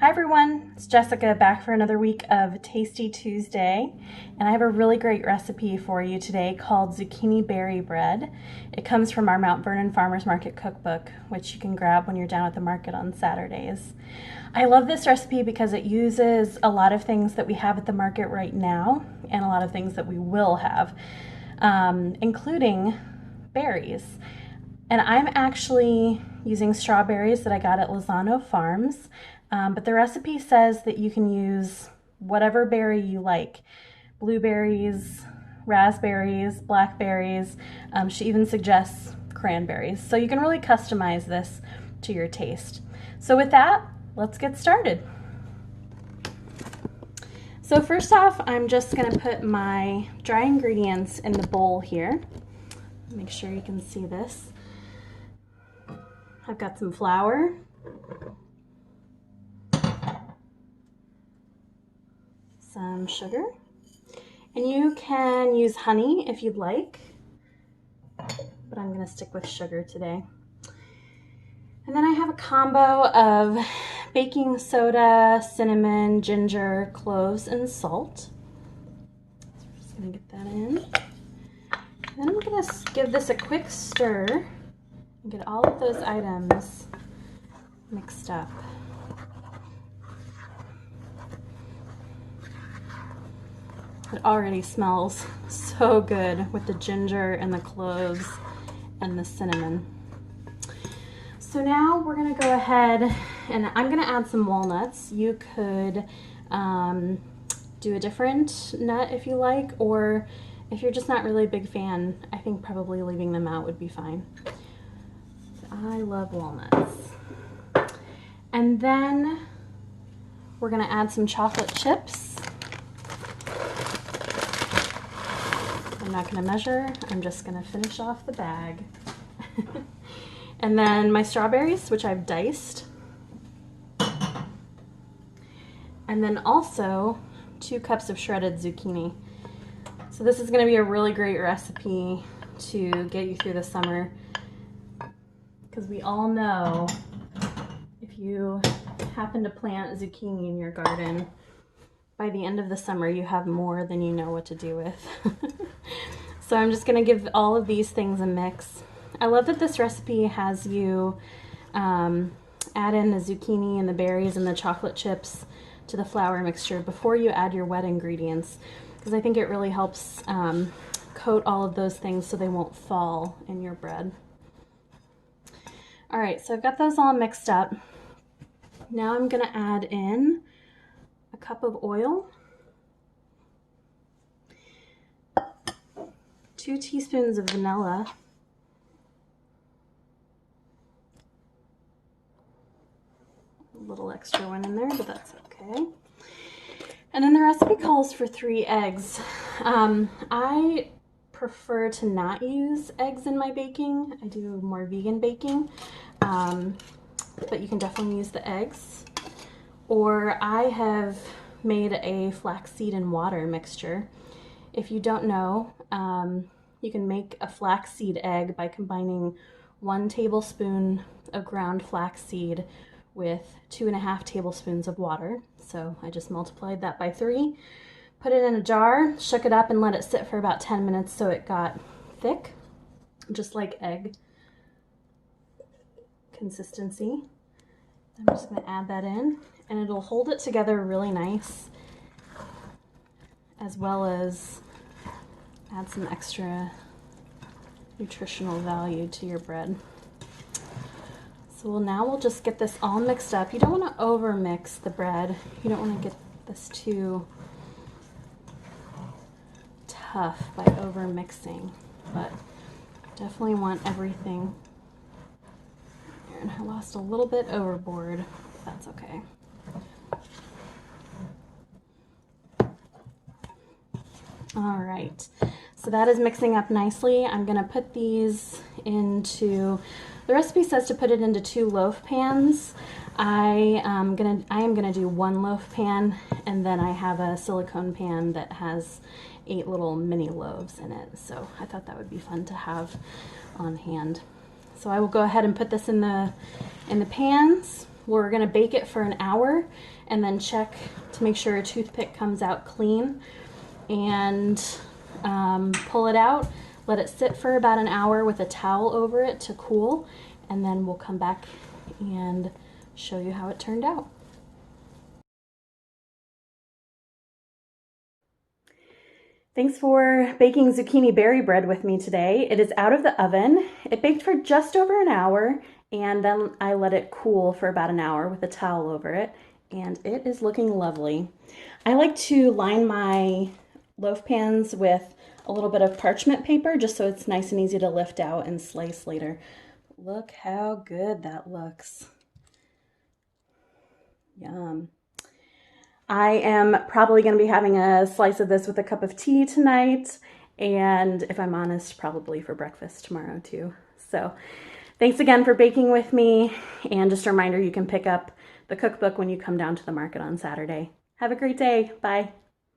Hi everyone, it's Jessica back for another week of Tasty Tuesday, and I have a really great recipe for you today called zucchini berry bread. It comes from our Mount Vernon Farmers Market cookbook, which you can grab when you're down at the market on Saturdays. I love this recipe because it uses a lot of things that we have at the market right now and a lot of things that we will have, including berries. And I'm actually using strawberries that I got at Lozano Farms. But the recipe says that you can use whatever berry you like. Blueberries, raspberries, blackberries. She even suggests cranberries. So you can really customize this to your taste. So with that, let's get started. So first off, I'm just gonna put my dry ingredients in the bowl here. Make sure you can see this. I've got some flour, some sugar, and you can use honey if you'd like, but I'm going to stick with sugar today. And then I have a combo of baking soda, cinnamon, ginger, cloves, and salt. So we're just going to get that in. Then I'm going to give this a quick stir and get all of those items mixed up. It already smells so good with the ginger and the cloves and the cinnamon. So now we're gonna go ahead and I'm gonna add some walnuts. You could do a different nut if you like, or if you're just not really a big fan, I think probably leaving them out would be fine. I love walnuts. And then we're gonna add some chocolate chips. I'm not going to measure, I'm just going to finish off the bag. And then my strawberries, which I've diced. And then also 2 cups of shredded zucchini. So this is going to be a really great recipe to get you through the summer, because we all know if you happen to plant zucchini in your garden, by the end of the summer you have more than you know what to do with. So I'm just going to give all of these things a mix. I love that this recipe has you add in the zucchini and the berries and the chocolate chips to the flour mixture before you add your wet ingredients, because I think it really helps coat all of those things so they won't fall in your bread. All right, so I've got those all mixed up. Now I'm going to add in a cup of oil, 2 teaspoons of vanilla, a little extra one in there, but that's okay. And then the recipe calls for 3 eggs. I prefer to not use eggs in my baking. I do more vegan baking, but you can definitely use the eggs. Or I have made a flaxseed and water mixture. If you don't know, you can make a flaxseed egg by combining 1 tablespoon of ground flaxseed with 2.5 tablespoons of water. So I just multiplied that by 3, put it in a jar, shook it up, and let it sit for about 10 minutes so it got thick, just like egg consistency. I'm just going to add that in, and it'll hold it together really nice, as well as add some extra nutritional value to your bread. So now we'll just get this all mixed up. You don't want to over mix the bread. You don't want to get this too tough by over mixing, but definitely want everything. And I lost a little bit overboard. That's okay. All right, so that is mixing up nicely. I'm gonna put these into, the recipe says to put it into 2 loaf pans. I am gonna do 1 loaf pan, and then I have a silicone pan that has 8 little mini loaves in it. So I thought that would be fun to have on hand. So I will go ahead and put this in the pans. we're gonna bake it for an hour and then check to make sure a toothpick comes out clean, and pull it out, let it sit for about an hour with a towel over it to cool, and then we'll come back and show you how it turned out. Thanks for baking zucchini berry bread with me today. It is out of the oven. It baked for just over an hour, and then I let it cool for about an hour with a towel over it, and it is looking lovely. I like to line my loaf pans with a little bit of parchment paper just so it's nice and easy to lift out and slice later. Look how good that looks. Yum. I am probably going to be having a slice of this with a cup of tea tonight, and if I'm honest, probably for breakfast tomorrow too. So thanks again for baking with me, and just a reminder, you can pick up the cookbook when you come down to the market on Saturday. Have a great day. Bye.